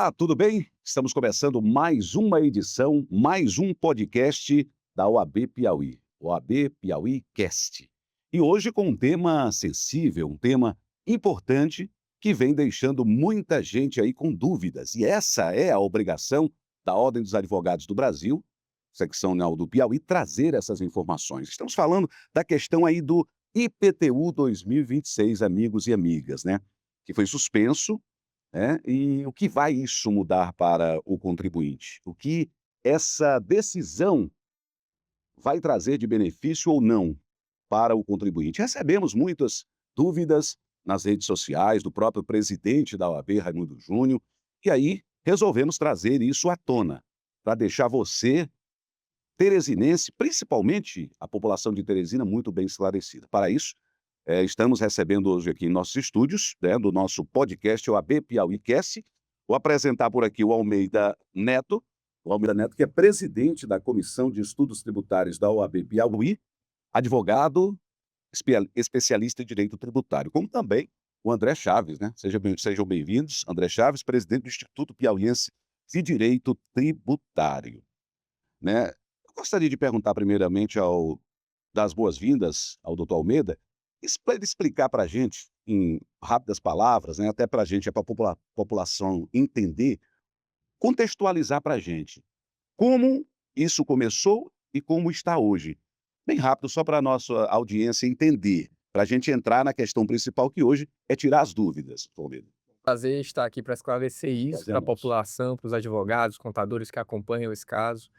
Olá, tudo bem? Estamos começando mais uma edição, mais um podcast da OAB Piauí, OAB Piauí Cast. E hoje com um tema sensível, um tema importante que vem deixando muita gente aí com dúvidas. E essa é a obrigação da Ordem dos Advogados do Brasil, secção Nau do Piauí, trazer essas informações. Estamos falando da questão aí do IPTU 2026, amigos e amigas, né? Que foi suspenso, e o que vai isso mudar para o contribuinte? O que essa decisão vai trazer de benefício ou não para o contribuinte? Recebemos muitas dúvidas nas redes sociais do próprio presidente da OAB, Raimundo Júnior, e aí resolvemos trazer isso à tona, para deixar você, teresinense, principalmente a população de Teresina, muito bem esclarecida. Para isso, estamos recebendo hoje aqui em nossos estúdios, né, do nosso podcast, o AB Piauí Cast. Vou apresentar por aqui o Almeida Neto, que é presidente da Comissão de Estudos Tributários da OAB Piauí, advogado, especialista em direito tributário, como também o André Chaves, né? Sejam bem-vindos. André Chaves, presidente do Instituto Piauiense de Direito Tributário, né? Eu gostaria de perguntar primeiramente das boas-vindas ao doutor Almeida, para ele explicar para a gente, em rápidas palavras, né, até para a gente, para a população entender, contextualizar para a gente como isso começou e como está hoje. Bem rápido, só para a nossa audiência entender, para a gente entrar na questão principal, que hoje é tirar as dúvidas, doutor Almeida. Prazer estar aqui para esclarecer isso Prazer é para a nosso. população, para os advogados, contadores que acompanham esse caso.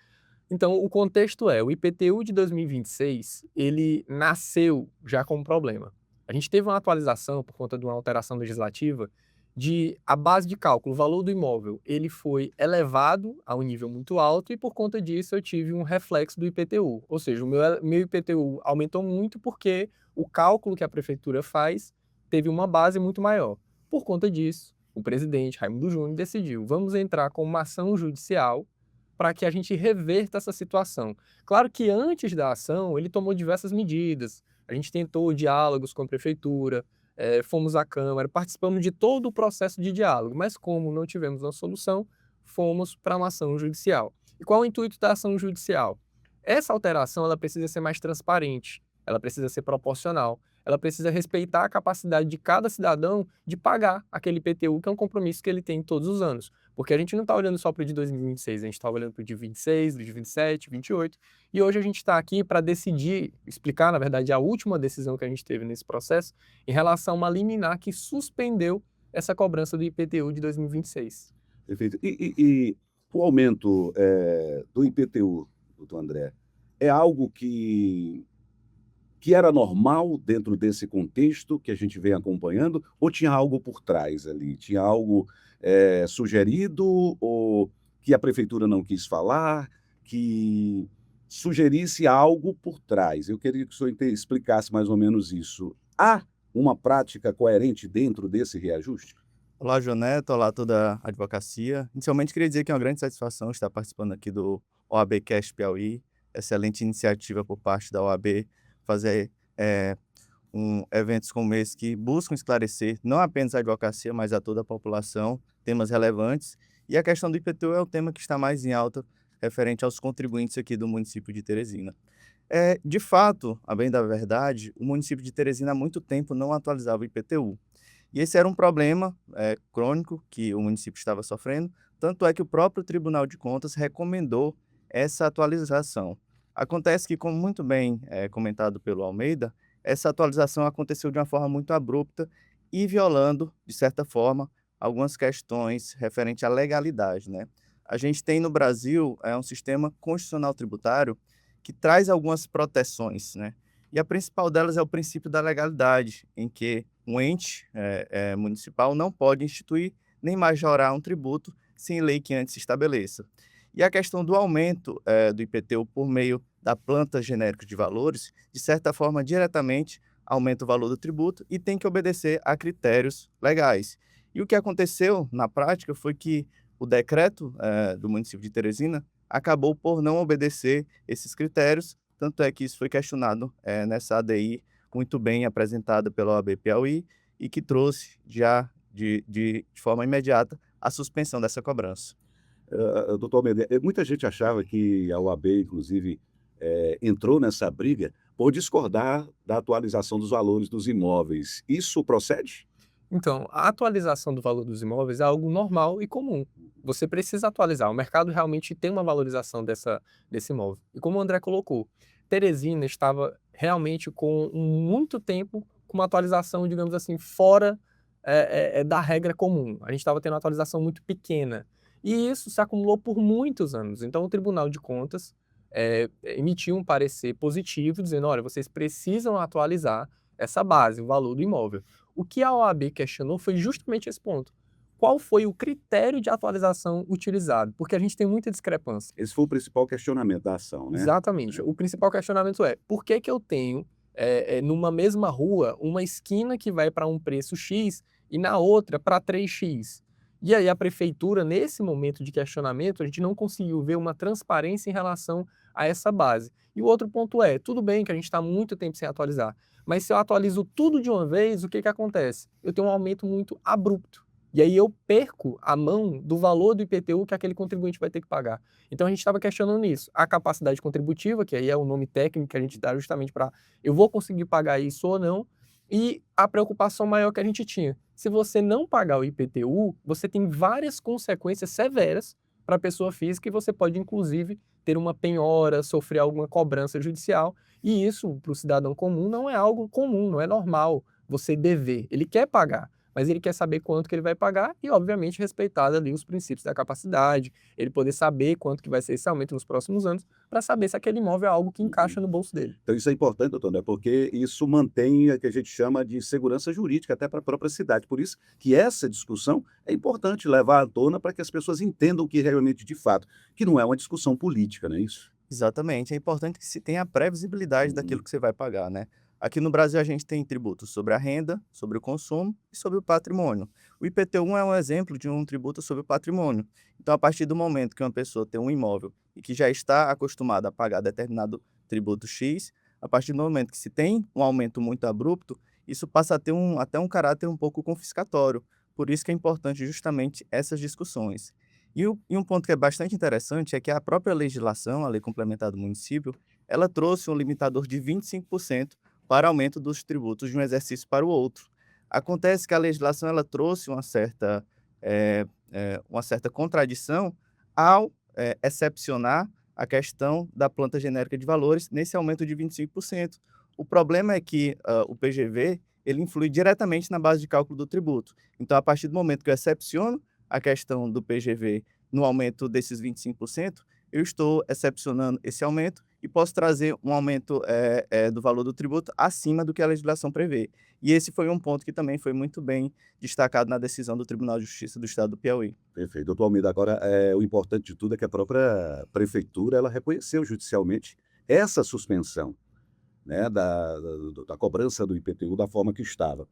Então, o contexto é, o IPTU de 2026, ele nasceu já com um problema. A gente teve uma atualização por conta de uma alteração legislativa de a base de cálculo, o valor do imóvel, ele foi elevado a um nível muito alto e por conta disso eu tive um reflexo do IPTU. Ou seja, o meu IPTU aumentou muito porque o cálculo que a prefeitura faz teve uma base muito maior. Por conta disso, o presidente Raimundo Júnior decidiu, vamos entrar com uma ação judicial para que a gente reverta essa situação. Claro que antes da ação, ele tomou diversas medidas. A gente tentou diálogos com a prefeitura, fomos à Câmara, participamos de todo o processo de diálogo, mas como não tivemos uma solução, fomos para uma ação judicial. E qual é o intuito da ação judicial? Essa alteração ela precisa ser mais transparente, ela precisa ser proporcional, ela precisa respeitar a capacidade de cada cidadão de pagar aquele IPTU, que é um compromisso que ele tem todos os anos. Porque a gente não está olhando só para o de 2026, a gente está olhando para o de 26, do de 27, 28. E hoje a gente está aqui para decidir, explicar, na verdade, a última decisão que a gente teve nesse processo em relação a uma liminar que suspendeu essa cobrança do IPTU de 2026. Perfeito. E o aumento, do IPTU, doutor André, é algo que era normal dentro desse contexto que a gente vem acompanhando, ou tinha algo por trás ali? Tinha algo, sugerido, ou que a prefeitura não quis falar, que sugerisse algo por trás? Eu queria que o senhor explicasse mais ou menos isso. Há uma prática coerente dentro desse reajuste? Olá, Joneto. Olá, toda a advocacia. Inicialmente, queria dizer que é uma grande satisfação estar participando aqui do OAB Cast Piauí. Excelente iniciativa por parte da OAB fazer eventos como esse que buscam esclarecer não apenas a advocacia, mas a toda a população, temas relevantes. E a questão do IPTU é o tema que está mais em alta referente aos contribuintes aqui do município de Teresina. De fato, a bem da verdade, o município de Teresina há muito tempo não atualizava o IPTU. E esse era um problema crônico que o município estava sofrendo, tanto é que o próprio Tribunal de Contas recomendou essa atualização. Acontece que, como muito bem comentado pelo Almeida, essa atualização aconteceu de uma forma muito abrupta e violando, de certa forma, algumas questões referentes à legalidade, né? A gente tem no Brasil um sistema constitucional tributário que traz algumas proteções, né? E a principal delas é o princípio da legalidade, em que um ente municipal não pode instituir nem majorar um tributo sem lei que antes se estabeleça. E a questão do aumento do IPTU por meio da planta genérica de valores, de certa forma, diretamente aumenta o valor do tributo e tem que obedecer a critérios legais. E o que aconteceu na prática foi que o decreto do município de Teresina acabou por não obedecer esses critérios, tanto é que isso foi questionado nessa ADI muito bem apresentada pela OAB Piauí e que trouxe já de forma imediata a suspensão dessa cobrança. Doutor Almeida, muita gente achava que a OAB, inclusive, entrou nessa briga por discordar da atualização dos valores dos imóveis. Isso procede? Então, a atualização do valor dos imóveis é algo normal e comum. Você precisa atualizar. O mercado realmente tem uma valorização desse imóvel. E como o André colocou, Teresina estava realmente com muito tempo com uma atualização, digamos assim, fora da regra comum. A gente estava tendo uma atualização muito pequena. E isso se acumulou por muitos anos. Então, o Tribunal de Contas emitiu um parecer positivo, dizendo, olha, vocês precisam atualizar essa base, o valor do imóvel. O que a OAB questionou foi justamente esse ponto. Qual foi o critério de atualização utilizado? Porque a gente tem muita discrepância. Esse foi o principal questionamento da ação, né? Exatamente. O principal questionamento é, por que eu tenho, numa mesma rua, uma esquina que vai para um preço X e na outra para 3X? E aí a prefeitura, nesse momento de questionamento, a gente não conseguiu ver uma transparência em relação a essa base. E o outro ponto é, tudo bem que a gente está muito tempo sem atualizar, mas se eu atualizo tudo de uma vez, o que acontece? Eu tenho um aumento muito abrupto. E aí eu perco a mão do valor do IPTU que aquele contribuinte vai ter que pagar. Então a gente estava questionando isso. A capacidade contributiva, que aí é o nome técnico que a gente dá justamente para eu vou conseguir pagar isso ou não, e a preocupação maior que a gente tinha. Se você não pagar o IPTU, você tem várias consequências severas para a pessoa física e você pode, inclusive, ter uma penhora, sofrer alguma cobrança judicial. E isso, para o cidadão comum, não é algo comum, não é normal você dever. Ele quer pagar, mas ele quer saber quanto que ele vai pagar e, obviamente, respeitar ali os princípios da capacidade, ele poder saber quanto que vai ser esse aumento nos próximos anos, para saber se aquele imóvel é algo que encaixa no bolso dele. Então isso é importante, doutor André, porque isso mantém o que a gente chama de segurança jurídica até para a própria cidade. Por isso que essa discussão é importante levar à tona para que as pessoas entendam o que realmente de fato, que não é uma discussão política, não é isso? Exatamente, é importante que se tenha a previsibilidade daquilo que você vai pagar, né? Aqui no Brasil a gente tem tributos sobre a renda, sobre o consumo e sobre o patrimônio. O IPTU é um exemplo de um tributo sobre o patrimônio. Então, a partir do momento que uma pessoa tem um imóvel e que já está acostumada a pagar determinado tributo X, a partir do momento que se tem um aumento muito abrupto, isso passa a ter até um caráter um pouco confiscatório. Por isso que é importante justamente essas discussões. E um ponto que é bastante interessante é que a própria legislação, a Lei Complementar do Município, ela trouxe um limitador de 25% para aumento dos tributos de um exercício para o outro. Acontece que a legislação ela trouxe uma certa contradição ao excepcionar a questão da planta genérica de valores nesse aumento de 25%. O problema é que o PGV ele influi diretamente na base de cálculo do tributo. Então, a partir do momento que eu excepciono a questão do PGV no aumento desses 25%, eu estou excepcionando esse aumento e posso trazer um aumento do valor do tributo acima do que a legislação prevê. E esse foi um ponto que também foi muito bem destacado na decisão do Tribunal de Justiça do Estado do Piauí. Perfeito. Doutor Almeida, agora o importante de tudo é que a própria prefeitura ela reconheceu judicialmente essa suspensão, né, da cobrança do IPTU da forma que estava.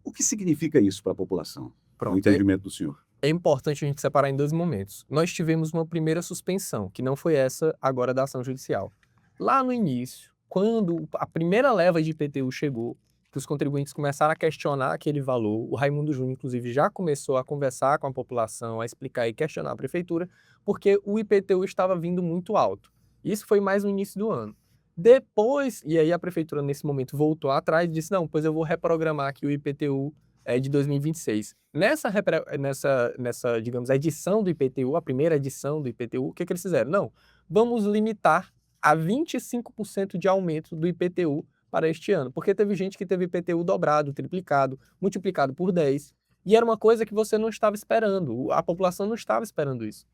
O que significa isso para a população? No Pronto. entendimento do senhor. É importante a gente separar em dois momentos. Nós tivemos uma primeira suspensão, que não foi essa agora da ação judicial. Lá no início, quando a primeira leva de IPTU chegou, que os contribuintes começaram a questionar aquele valor, o Raimundo Júnior, inclusive, já começou a conversar com a população, a explicar e questionar a prefeitura, porque o IPTU estava vindo muito alto. Isso foi mais no início do ano. Depois, e aí a prefeitura nesse momento voltou atrás e disse, não, pois eu vou reprogramar aqui o IPTU de 2026. Nessa, digamos, edição do IPTU, a primeira edição do IPTU, o que eles fizeram? Não, vamos limitar a 25% de aumento do IPTU para este ano, porque teve gente que teve IPTU dobrado, triplicado, multiplicado por 10, e era uma coisa que você não estava esperando, a população não estava esperando isso.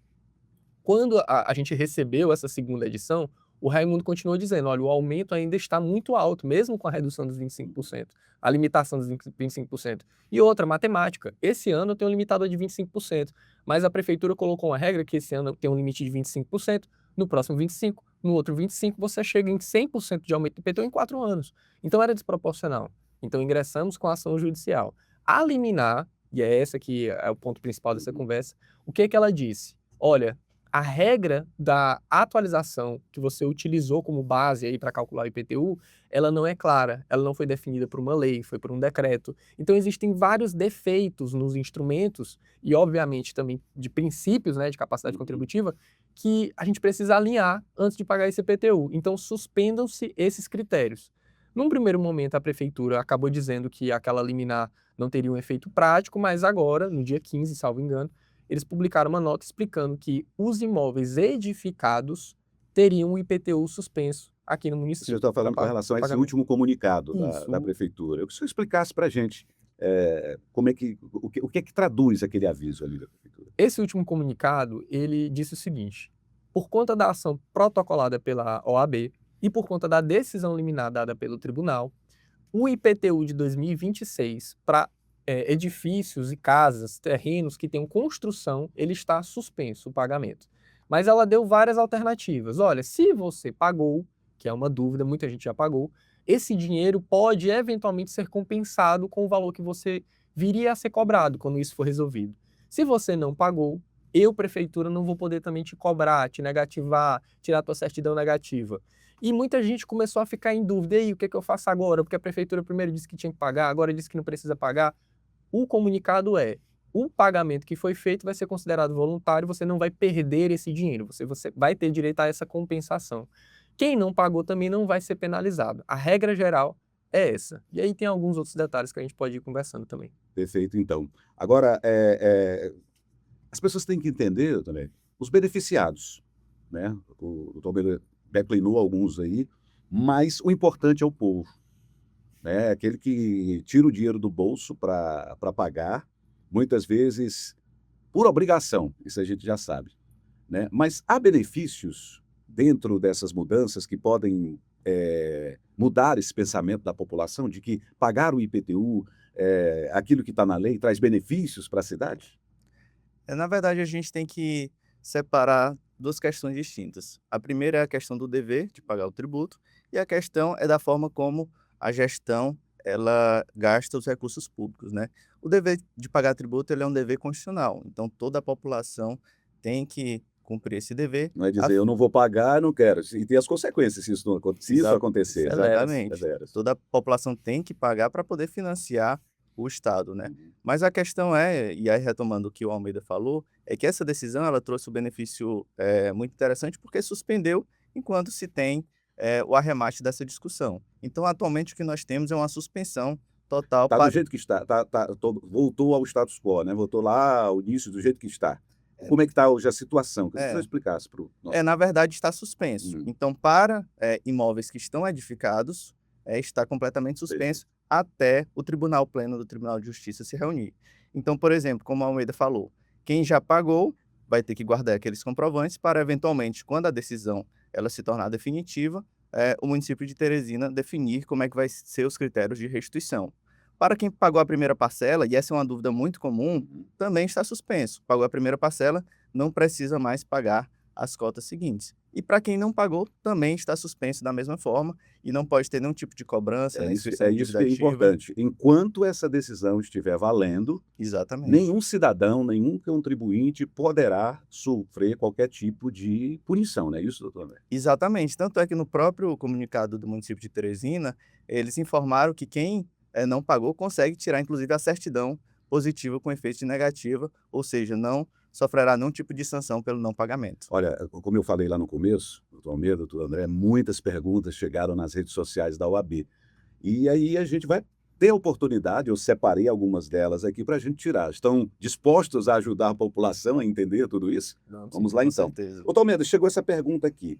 Quando a gente recebeu essa segunda edição, o Raimundo continuou dizendo, olha, o aumento ainda está muito alto, mesmo com a redução dos 25%, a limitação dos 25%. E outra, matemática. Esse ano tem um limitador de 25%, mas a prefeitura colocou uma regra que esse ano tem um limite de 25%, no próximo 25%, no outro 25%, você chega em 100% de aumento do IPTU em 4 anos. Então era desproporcional. Então ingressamos com a ação judicial. A liminar, e é essa que é o ponto principal dessa conversa, o que ela disse? Olha, a regra da atualização que você utilizou como base aí para calcular o IPTU, ela não é clara, ela não foi definida por uma lei, foi por um decreto. Então existem vários defeitos nos instrumentos e, obviamente, também de princípios, né, de capacidade contributiva, que a gente precisa alinhar antes de pagar esse IPTU. Então suspendam-se esses critérios. Num primeiro momento, a prefeitura acabou dizendo que aquela liminar não teria um efeito prático, mas agora, no dia 15, salvo engano, eles publicaram uma nota explicando que os imóveis edificados teriam o IPTU suspenso aqui no O senhor município. está falando com relação a esse último comunicado da Isso. prefeitura. Eu queria que o senhor explicasse para a gente como é que, o que é que traduz aquele aviso ali da prefeitura. Esse último comunicado, ele disse o seguinte: por conta da ação protocolada pela OAB e por conta da decisão liminar dada pelo tribunal, o IPTU de 2026 para edifícios e casas, terrenos que tenham construção, ele está suspenso o pagamento. Mas ela deu várias alternativas. Olha, se você pagou, que é uma dúvida, muita gente já pagou, esse dinheiro pode eventualmente ser compensado com o valor que você viria a ser cobrado quando isso for resolvido. Se você não pagou, eu, prefeitura, não vou poder também te cobrar, te negativar, tirar a tua certidão negativa. E muita gente começou a ficar em dúvida, e aí, o que é que eu faço agora? Porque a prefeitura primeiro disse que tinha que pagar, agora disse que não precisa pagar. O comunicado é: o pagamento que foi feito vai ser considerado voluntário, você não vai perder esse dinheiro, você vai ter direito a essa compensação. Quem não pagou também não vai ser penalizado. A regra geral é essa. E aí tem alguns outros detalhes que a gente pode ir conversando também. Perfeito, então. Agora, as pessoas têm que entender também os beneficiados, né? O doutor Almeida declinou alguns aí, mas o importante é o povo, né? Aquele que tira o dinheiro do bolso para pagar, muitas vezes por obrigação, isso a gente já sabe, né? Mas há benefícios dentro dessas mudanças que podem mudar esse pensamento da população de que pagar o IPTU, aquilo que está na lei, traz benefícios para a cidade? Na verdade, a gente tem que separar duas questões distintas. A primeira é a questão do dever de pagar o tributo e a questão é da forma como a gestão ela gasta os recursos públicos, né? O dever de pagar tributo ele é um dever constitucional, então toda a população tem que cumprir esse dever. Não é dizer, eu não vou pagar, não quero. E tem as consequências se isso, não, se isso acontecer. Exatamente. Severas. Toda a população tem que pagar para poder financiar o Estado, né? Uhum. Mas a questão é, e aí retomando o que o Almeida falou, é que essa decisão ela trouxe um benefício muito interessante porque suspendeu enquanto se tem o arremate dessa discussão. Então, atualmente, o que nós temos é uma suspensão total. Está do jeito que está, voltou ao status quo, né? Voltou lá ao início do jeito que está. Como é que está hoje a situação? Queria que você explicasse para o nosso... Na verdade, está suspenso. Então, para imóveis que estão edificados, está completamente suspenso até o Tribunal Pleno do Tribunal de Justiça se reunir. Então, por exemplo, como a Almeida falou, quem já pagou vai ter que guardar aqueles comprovantes para, eventualmente, quando a decisão ela se tornar definitiva, o município de Teresina definir como é que vai ser os critérios de restituição. Para quem pagou a primeira parcela, e essa é uma dúvida muito comum, também está suspenso. Pagou a primeira parcela, não precisa mais pagar as cotas seguintes. E para quem não pagou, também está suspenso da mesma forma e não pode ter nenhum tipo de cobrança, nem Isso que é dívida ativa. importante. Enquanto essa decisão estiver valendo, Exatamente. nenhum cidadão, nenhum contribuinte poderá sofrer qualquer tipo de punição, não é isso, doutor André? Exatamente. Tanto é que no próprio comunicado do município de Teresina, eles informaram que quem não pagou consegue tirar, inclusive, a certidão positiva com efeito de negativa, ou seja, não sofrerá nenhum tipo de sanção pelo não pagamento. Olha, como eu falei lá no começo, doutor Almeida, doutor André, muitas perguntas chegaram nas redes sociais da OAB. E aí a gente vai ter a oportunidade, eu separei algumas delas aqui para a gente tirar. Estão dispostos a ajudar a população a entender tudo isso? Vamos lá então. Doutor Almeida, chegou essa pergunta aqui.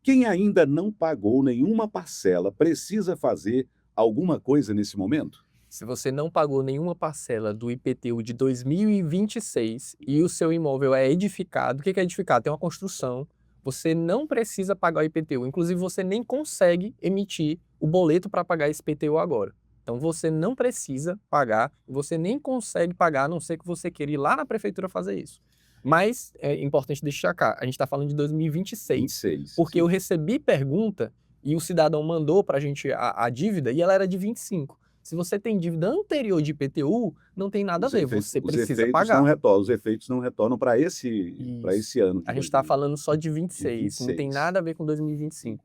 Quem ainda não pagou nenhuma parcela precisa fazer alguma coisa nesse momento? Se você não pagou nenhuma parcela do IPTU de 2026 e o seu imóvel é edificado, o que é edificado? Tem uma construção, você não precisa pagar o IPTU. Inclusive, você nem consegue emitir o boleto para pagar esse IPTU agora. Então, você não precisa pagar, você nem consegue pagar, a não ser que você queira ir lá na prefeitura fazer isso. Mas é importante destacar, a gente está falando de 2026, porque eu recebi pergunta e o cidadão mandou para a gente a dívida e ela era de 25. Se você tem dívida anterior de IPTU, não tem nada a ver, você Os precisa efeitos pagar. os efeitos não retornam para esse ano de A gente está 2000 falando só de de 26, não tem 26. nada a ver com 2025.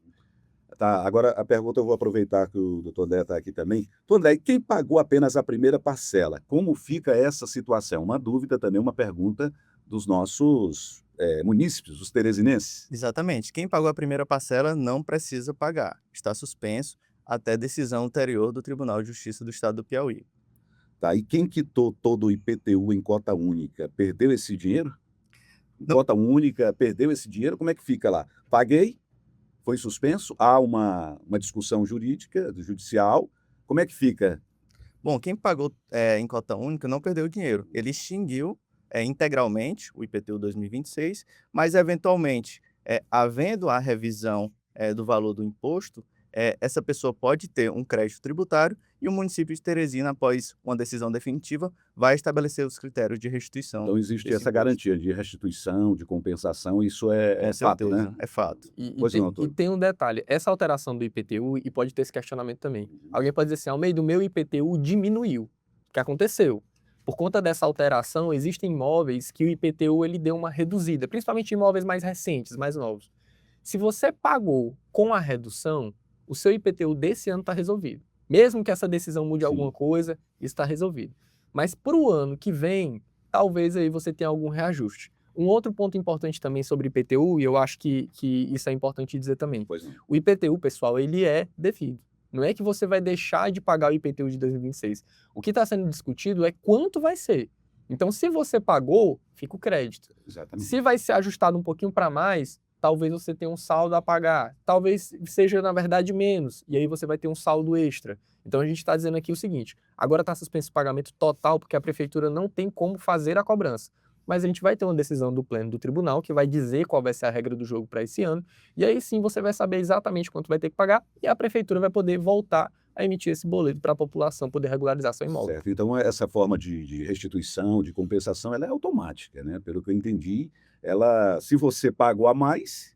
Tá, agora a pergunta eu vou aproveitar que o doutor André está aqui também. Doutor André, e quem pagou apenas a primeira parcela? Como fica essa situação? Uma dúvida também, uma pergunta dos nossos munícipes, os teresinenses. Exatamente. Quem pagou a primeira parcela não precisa pagar. Está suspenso até decisão anterior do Tribunal de Justiça do Estado do Piauí. Tá? E quem quitou todo o IPTU em cota única, perdeu esse dinheiro? Em Não. cota única, perdeu esse dinheiro? Como é que fica lá? Paguei, foi suspenso, há uma discussão jurídica, judicial. Como é que fica? Bom, quem pagou em cota única não perdeu o dinheiro. Ele extinguiu integralmente o IPTU 2026, mas eventualmente, havendo a revisão do valor do imposto, essa pessoa pode ter um crédito tributário e o município de Teresina, após uma decisão definitiva, vai estabelecer os critérios de restituição Então existe desse essa imposto. garantia de restituição, de compensação, isso é Com fato, certeza, né? é fato. Pois não, E doutor. tem um detalhe, essa alteração do IPTU, e pode ter esse questionamento também. Alguém pode dizer assim, Almeida, o meu IPTU diminuiu. O que aconteceu? Por conta dessa alteração, existem imóveis que o IPTU ele deu uma reduzida, principalmente imóveis mais recentes, mais novos. Se você pagou com a redução, o seu IPTU desse ano está resolvido. Mesmo que essa decisão mude Sim. alguma coisa, isso está resolvido. Mas para o ano que vem, talvez aí você tenha algum reajuste. Um outro ponto importante também sobre IPTU, e eu acho que isso é importante dizer também. Pois não. O IPTU, pessoal, ele é devido. Não é que você vai deixar de pagar o IPTU de 2026. O que está sendo discutido é quanto vai ser. Então, se você pagou, fica o crédito. Exatamente. Se vai ser ajustado um pouquinho para mais, talvez você tenha um saldo a pagar. Talvez seja, na verdade, menos. E aí você vai ter um saldo extra. Então, a gente está dizendo aqui o seguinte, agora está suspenso o pagamento total, porque a prefeitura não tem como fazer a cobrança. Mas a gente vai ter uma decisão do pleno do tribunal que vai dizer qual vai ser a regra do jogo para esse ano. E aí sim você vai saber exatamente quanto vai ter que pagar e a prefeitura vai poder voltar a emitir esse boleto para a população poder regularizar seu imóvel. Certo. Então, essa forma de restituição, de compensação, ela é automática, né? Pelo que eu entendi, se você pagou a mais,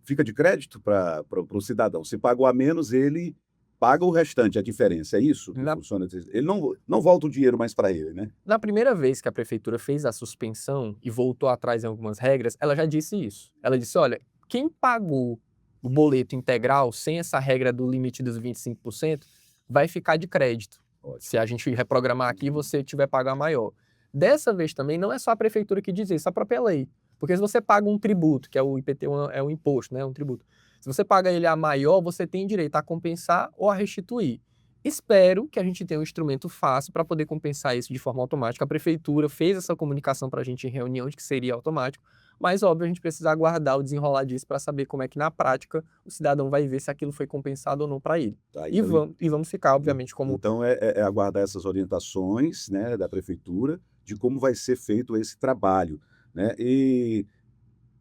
fica de crédito para o cidadão. Se pagou a menos, ele paga o restante, a diferença. É isso que funciona? Ele não volta o dinheiro mais para ele, né? Na primeira vez que a prefeitura fez a suspensão e voltou atrás em algumas regras, ela já disse isso. Ela disse, olha, quem pagou o boleto integral sem essa regra do limite dos 25%, vai ficar de crédito. Ótimo. Se a gente reprogramar aqui, você tiver pagar maior. Dessa vez também, não é só a prefeitura que diz isso, a própria lei. Porque se você paga um tributo, que é o IPTU, é um imposto, né, um tributo. Se você paga ele a maior, você tem direito a compensar ou a restituir. Espero que a gente tenha um instrumento fácil para poder compensar isso de forma automática. A prefeitura fez essa comunicação para a gente em reunião de que seria automático, mas, óbvio, a gente precisa aguardar o desenrolar disso para saber como é que, na prática, o cidadão vai ver se aquilo foi compensado ou não para ele. Tá, E vamos ficar, obviamente, como... Então, é aguardar essas orientações, né, da prefeitura de como vai ser feito esse trabalho, né?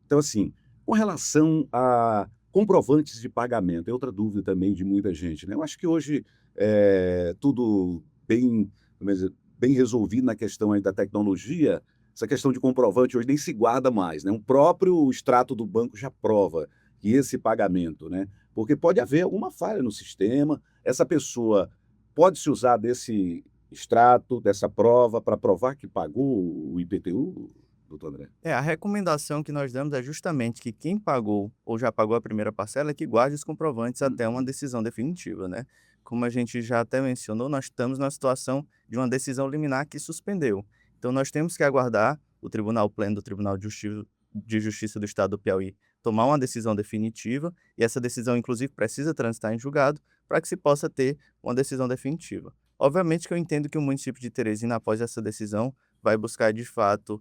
Então, assim, com relação a comprovantes de pagamento, é outra dúvida também de muita gente, né? Eu acho que hoje tudo bem resolvido na questão aí da tecnologia. Essa questão de comprovante hoje nem se guarda mais, né? O próprio extrato do banco já prova que esse pagamento, né? Porque pode haver alguma falha no sistema, essa pessoa pode se usar desse extrato, dessa prova, para provar que pagou o IPTU, doutor André? A recomendação que nós damos é justamente que quem pagou ou já pagou a primeira parcela é que guarde os comprovantes até uma decisão definitiva, né? Como a gente já até mencionou, nós estamos na situação de uma decisão liminar que suspendeu. Então, nós temos que aguardar o Tribunal Pleno do Tribunal de Justiça do Estado do Piauí tomar uma decisão definitiva, e essa decisão, inclusive, precisa transitar em julgado para que se possa ter uma decisão definitiva. Obviamente que eu entendo que o município de Teresina, após essa decisão, vai buscar, de fato,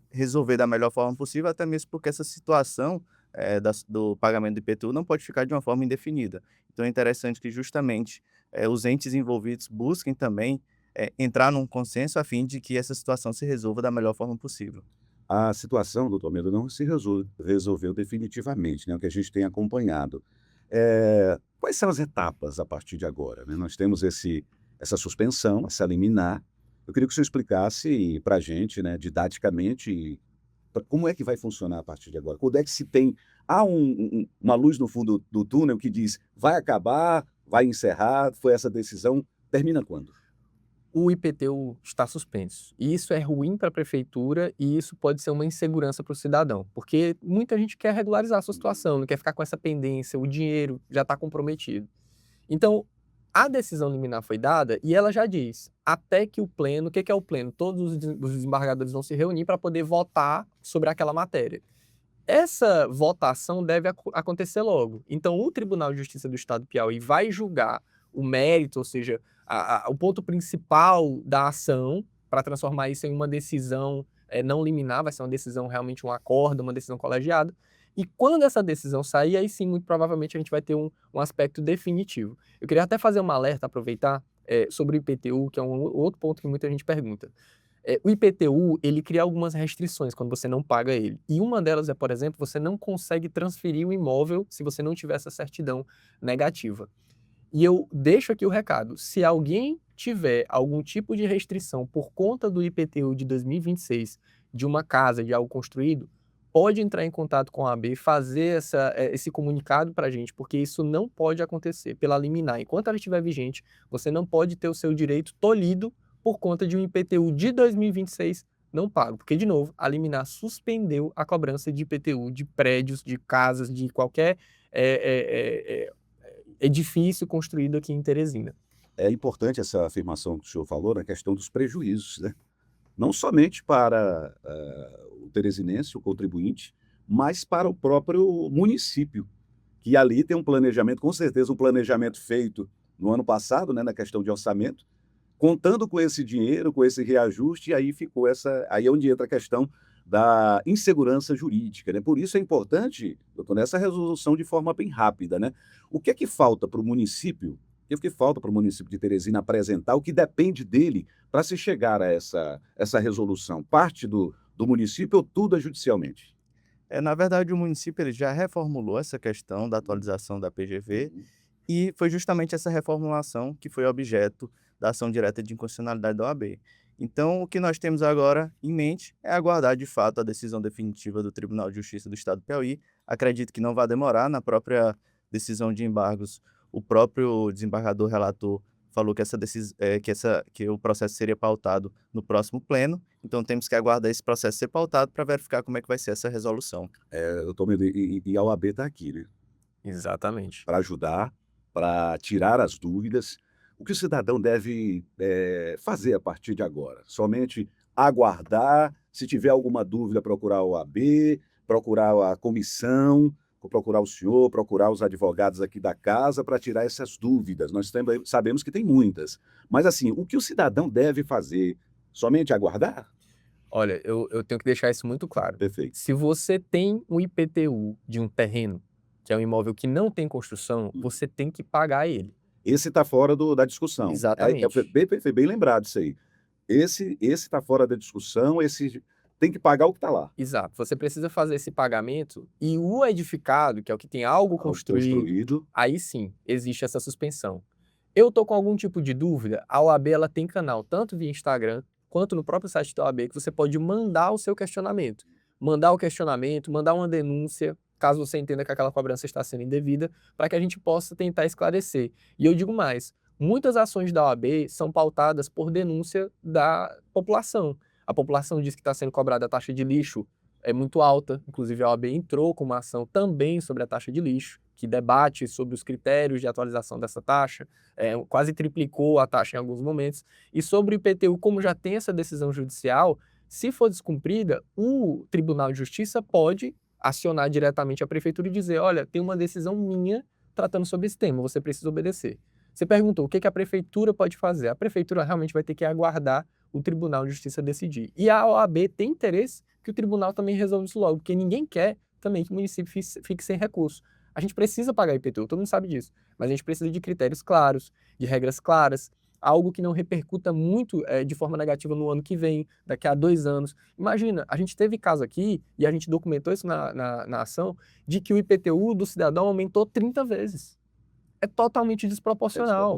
resolver da melhor forma possível, até mesmo porque essa situação do pagamento do IPTU não pode ficar de uma forma indefinida. Então, é interessante que, justamente, os entes envolvidos busquem também entrar num consenso a fim de que essa situação se resolva da melhor forma possível. A situação, doutor Almeida, não se resolveu definitivamente, né? O que a gente tem acompanhado. Quais são as etapas a partir de agora, né? Nós temos essa suspensão, essa liminar. Eu queria que o senhor explicasse para a gente, né, didaticamente, como é que vai funcionar a partir de agora. Quando é que se tem... Há uma luz no fundo do túnel que diz vai acabar vai encerrar? Foi essa decisão? Termina quando? O IPTU está suspenso. E isso é ruim para a prefeitura e isso pode ser uma insegurança para o cidadão, porque muita gente quer regularizar a sua situação, não quer ficar com essa pendência, o dinheiro já está comprometido. Então, a decisão liminar foi dada e ela já diz, até que o pleno, o que é o pleno? Todos os desembargadores vão se reunir para poder votar sobre aquela matéria. Essa votação deve acontecer logo. Então, o Tribunal de Justiça do Estado do Piauí vai julgar o mérito, ou seja, o ponto principal da ação, para transformar isso em uma decisão não liminar, vai ser uma decisão realmente um acordo, uma decisão colegiada. E quando essa decisão sair, aí sim, muito provavelmente a gente vai ter um aspecto definitivo. Eu queria até fazer um alerta, aproveitar, sobre o IPTU, que é um outro ponto que muita gente pergunta. O IPTU, ele cria algumas restrições quando você não paga ele. E uma delas é, por exemplo, você não consegue transferir o imóvel se você não tiver essa certidão negativa. E eu deixo aqui o recado, se alguém tiver algum tipo de restrição por conta do IPTU de 2026, de uma casa, de algo construído, pode entrar em contato com a AB, fazer esse comunicado para a gente, porque isso não pode acontecer pela liminar. Enquanto ela estiver vigente, você não pode ter o seu direito tolhido por conta de um IPTU de 2026 não pago. Porque, de novo, a liminar suspendeu a cobrança de IPTU de prédios, de casas, de qualquer edifício construído aqui em Teresina. É importante essa afirmação que o senhor falou na questão dos prejuízos, né? Não somente para o teresinense, o contribuinte, mas para o próprio município, que ali tem um planejamento, com certeza um planejamento feito no ano passado, né, na questão de orçamento, contando com esse dinheiro, com esse reajuste, e aí ficou aí é onde entra a questão da insegurança jurídica, né? Por isso é importante, doutor, nessa resolução de forma bem rápida, né? O que é que falta para o município? O que é que falta para o município de Teresina apresentar? O que depende dele para se chegar a essa resolução? Parte do município ou tudo é judicialmente? Na verdade, o município ele já reformulou essa questão da atualização da PGV Uhum. e foi justamente essa reformulação que foi objeto da ação direta de inconstitucionalidade da OAB. Então, o que nós temos agora em mente é aguardar, de fato, a decisão definitiva do Tribunal de Justiça do Estado do Piauí. Acredito que não vai demorar. Na própria decisão de embargos, o próprio desembargador relator falou que o processo seria pautado no próximo pleno. Então, temos que aguardar esse processo ser pautado para verificar como é que vai ser essa resolução. Doutor Medeiros, e a OAB está aqui, né? Exatamente. Para ajudar, para tirar as dúvidas. O que o cidadão deve fazer a partir de agora? Somente aguardar, se tiver alguma dúvida, procurar a OAB, procurar a comissão, procurar o senhor, procurar os advogados aqui da casa para tirar essas dúvidas. Nós sabemos que tem muitas. Mas, assim, o que o cidadão deve fazer? Somente aguardar? Olha, eu tenho que deixar isso muito claro. Perfeito. Se você tem um IPTU de um terreno, que é um imóvel que não tem construção, você tem que pagar ele. Esse está fora da discussão. Exatamente. Foi bem lembrado isso aí. Esse está fora da discussão, esse tem que pagar o que está lá. Exato. Você precisa fazer esse pagamento e o edificado, que é o que tem algo construído, aí sim, existe essa suspensão. Eu tô com algum tipo de dúvida, a OAB ela tem canal tanto via Instagram quanto no próprio site da OAB que você pode mandar o seu questionamento. Mandar o questionamento, mandar uma denúncia, caso você entenda que aquela cobrança está sendo indevida, para que a gente possa tentar esclarecer. E eu digo mais, muitas ações da OAB são pautadas por denúncia da população. A população diz que está sendo cobrada a taxa de lixo é muito alta, inclusive a OAB entrou com uma ação também sobre a taxa de lixo, que debate sobre os critérios de atualização dessa taxa, quase triplicou a taxa em alguns momentos. E sobre o IPTU, como já tem essa decisão judicial, se for descumprida, o Tribunal de Justiça pode acionar diretamente a prefeitura e dizer, olha, tem uma decisão minha tratando sobre esse tema, você precisa obedecer. Você perguntou o que a prefeitura pode fazer. A prefeitura realmente vai ter que aguardar o Tribunal de Justiça decidir. E a OAB tem interesse que o tribunal também resolva isso logo, porque ninguém quer também que o município fique sem recurso. A gente precisa pagar IPTU, todo mundo sabe disso, mas a gente precisa de critérios claros, de regras claras, algo que não repercuta muito de forma negativa no ano que vem, daqui a 2 anos. Imagina, a gente teve caso aqui, e a gente documentou isso na ação, de que o IPTU do cidadão aumentou 30 vezes. É totalmente desproporcional.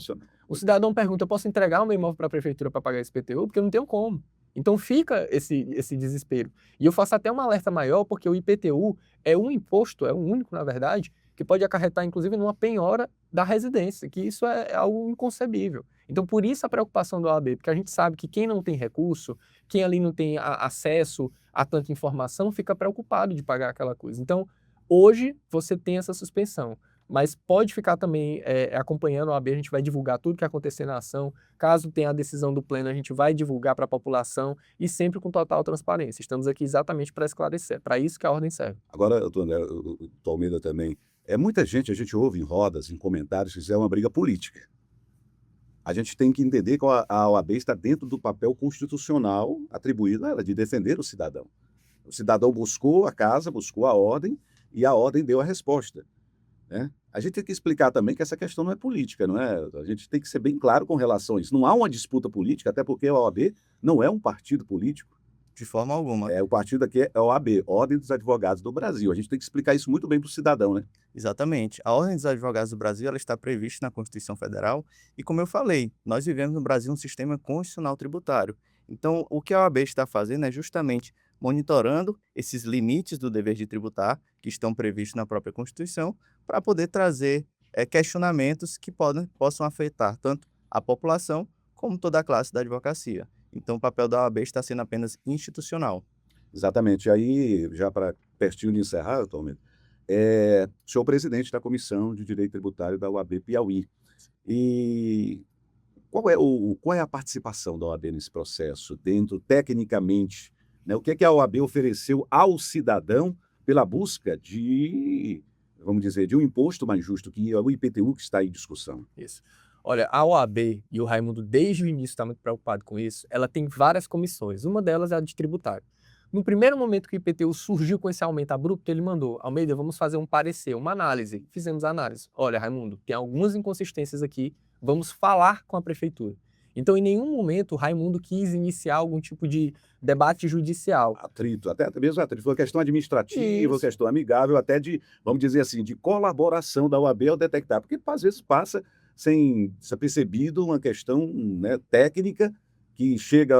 O cidadão pergunta, eu posso entregar o meu imóvel para a prefeitura para pagar esse IPTU? Porque eu não tenho como. Então fica esse desespero. E eu faço até um alerta maior, porque o IPTU é um imposto, é o único, na verdade, que pode acarretar, inclusive, numa penhora da residência, que isso é algo inconcebível. Então, por isso a preocupação da OAB, porque a gente sabe que quem não tem recurso, quem ali não tem acesso a tanta informação, fica preocupado de pagar aquela coisa. Então, hoje, você tem essa suspensão, mas pode ficar também acompanhando a OAB, a gente vai divulgar tudo que acontecer na ação. Caso tenha a decisão do pleno, a gente vai divulgar para a população e sempre com total transparência. Estamos aqui exatamente para esclarecer, para isso que a ordem serve. Agora, doutor André, o Almeida também, muita gente, a gente ouve em rodas, em comentários, que isso é uma briga política. A gente tem que entender que a OAB está dentro do papel constitucional atribuído a ela, de defender o cidadão. O cidadão buscou a casa, buscou a ordem, e a ordem deu a resposta, né? A gente tem que explicar também que essa questão não é política, não é? A gente tem que ser bem claro com relação a isso. Não há uma disputa política, até porque a OAB não é um partido político. De forma alguma. O partido aqui é a OAB, Ordem dos Advogados do Brasil. A gente tem que explicar isso muito bem para o cidadão, né? Exatamente. A Ordem dos Advogados do Brasil ela está prevista na Constituição Federal e, como eu falei, nós vivemos no Brasil um sistema constitucional tributário. Então, o que a OAB está fazendo é justamente monitorando esses limites do dever de tributar que estão previstos na própria Constituição para poder trazer questionamentos que possam afetar tanto a população como toda a classe da advocacia. Então, o papel da OAB está sendo apenas institucional. Exatamente. Aí, já para pertinho de encerrar, atualmente, o senhor é presidente da Comissão de Direito Tributário da OAB Piauí. E qual é a participação da OAB nesse processo, tecnicamente, né? O que é que a OAB ofereceu ao cidadão pela busca de, vamos dizer, de um imposto mais justo, que é o IPTU que está em discussão? Isso. Olha, a OAB, e o Raimundo desde o início está muito preocupado com isso, ela tem várias comissões. Uma delas é a de tributário. No primeiro momento que o IPTU surgiu com esse aumento abrupto, ele mandou: Almeida, vamos fazer um parecer, uma análise. Fizemos a análise. Olha, Raimundo, tem algumas inconsistências aqui, vamos falar com a prefeitura. Então, em nenhum momento, o Raimundo quis iniciar algum tipo de debate judicial. Atrito, até mesmo atrito. Foi uma questão administrativa, Isso. questão amigável, até de, vamos dizer assim, de colaboração da OAB ao detectar, porque às vezes passa sem ser percebido uma questão, né, técnica que chega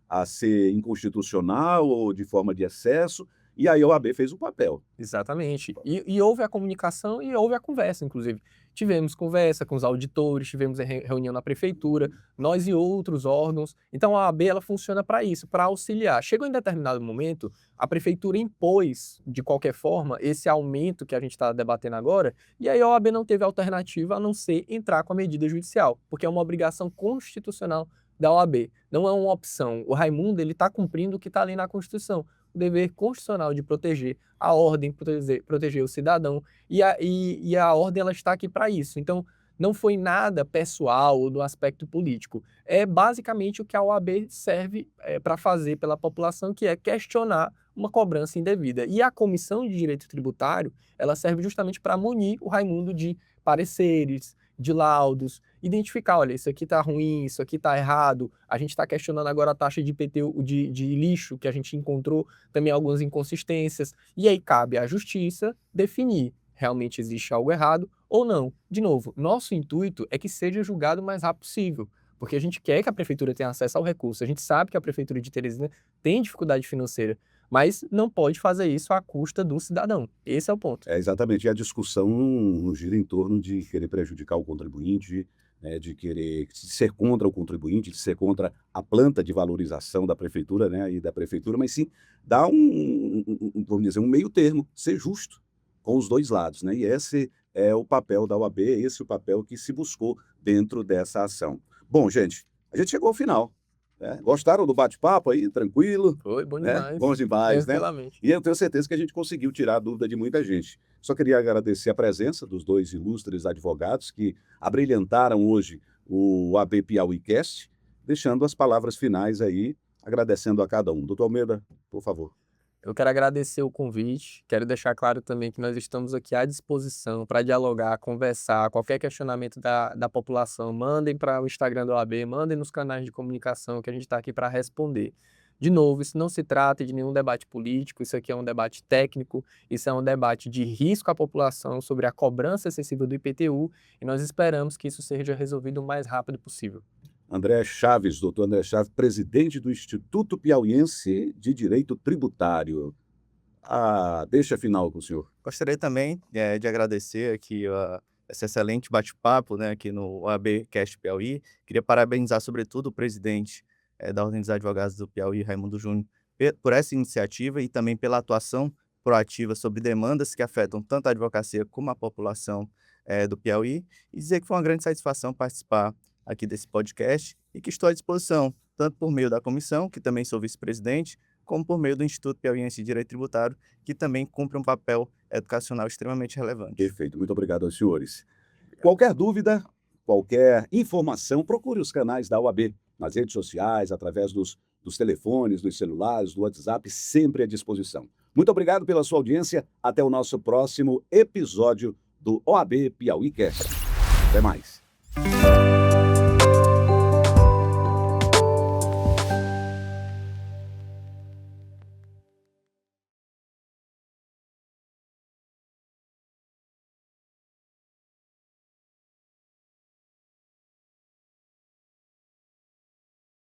a ser inconstitucional ou de forma de excesso, e aí a OAB fez o papel. Exatamente. E houve a comunicação e houve a conversa, inclusive. Tivemos conversa com os auditores, tivemos reunião na prefeitura, nós e outros órgãos. Então a OAB ela funciona para isso, para auxiliar. Chegou em determinado momento, a prefeitura impôs, de qualquer forma, esse aumento que a gente está debatendo agora, e aí a OAB não teve alternativa a não ser entrar com a medida judicial, porque é uma obrigação constitucional da OAB. Não é uma opção. O Raimundo ele está cumprindo o que está ali na Constituição. O dever constitucional de proteger a ordem, proteger o cidadão, e a ordem ela está aqui para isso. Então, não foi nada pessoal no aspecto político. É basicamente o que a OAB serve para fazer pela população, que é questionar uma cobrança indevida. E a Comissão de Direito Tributário, ela serve justamente para munir o Raimundo de pareceres, de laudos, identificar, olha, isso aqui está ruim, isso aqui está errado, a gente está questionando agora a taxa de IPTU de lixo, que a gente encontrou também algumas inconsistências, e aí cabe à justiça definir, realmente existe algo errado ou não. De novo, nosso intuito é que seja julgado o mais rápido possível, porque a gente quer que a prefeitura tenha acesso ao recurso, a gente sabe que a prefeitura de Teresina tem dificuldade financeira, mas não pode fazer isso à custa do cidadão. Esse é o ponto. Exatamente. E a discussão não gira em torno de querer prejudicar o contribuinte, né, de querer ser contra o contribuinte, de ser contra a planta de valorização da prefeitura, né, e da prefeitura, mas sim dar vamos dizer, um meio termo, ser justo com os dois lados, né? E esse é o papel da OAB, esse é o papel que se buscou dentro dessa ação. Bom, gente, a gente chegou ao final. Gostaram do bate-papo aí, tranquilo? Foi bom demais. Bom demais, né? Tranquilamente. E eu tenho certeza que a gente conseguiu tirar a dúvida de muita gente. Só queria agradecer a presença dos dois ilustres advogados que abrilhantaram hoje o AB Piauí Cast, deixando as palavras finais aí, agradecendo a cada um. Doutor Almeida, por favor. Eu quero agradecer o convite, quero deixar claro também que nós estamos aqui à disposição para dialogar, conversar, qualquer questionamento da população, mandem para o Instagram do OAB, mandem nos canais de comunicação que a gente está aqui para responder. De novo, isso não se trata de nenhum debate político, isso aqui é um debate técnico, isso é um debate de risco à população sobre a cobrança excessiva do IPTU e nós esperamos que isso seja resolvido o mais rápido possível. André Chaves, doutor André Chaves, presidente do Instituto Piauiense de Direito Tributário. Deixa final com o senhor. Gostaria também de agradecer aqui esse excelente bate-papo, né, aqui no OABcast Piauí. Queria parabenizar, sobretudo, o presidente da Ordem dos Advogados do Piauí, Raimundo Júnior, por essa iniciativa e também pela atuação proativa sobre demandas que afetam tanto a advocacia como a população do Piauí, e dizer que foi uma grande satisfação participar aqui desse podcast e que estou à disposição, tanto por meio da comissão, que também sou vice-presidente, como por meio do Instituto Piauiense de Direito Tributário, que também cumpre um papel educacional extremamente relevante. Perfeito, muito obrigado aos senhores. Qualquer dúvida, qualquer informação, procure os canais da OAB nas redes sociais, através dos telefones, dos celulares, do WhatsApp, sempre à disposição. Muito obrigado pela sua audiência. Até o nosso próximo episódio do OAB Piauí Cast. Até mais.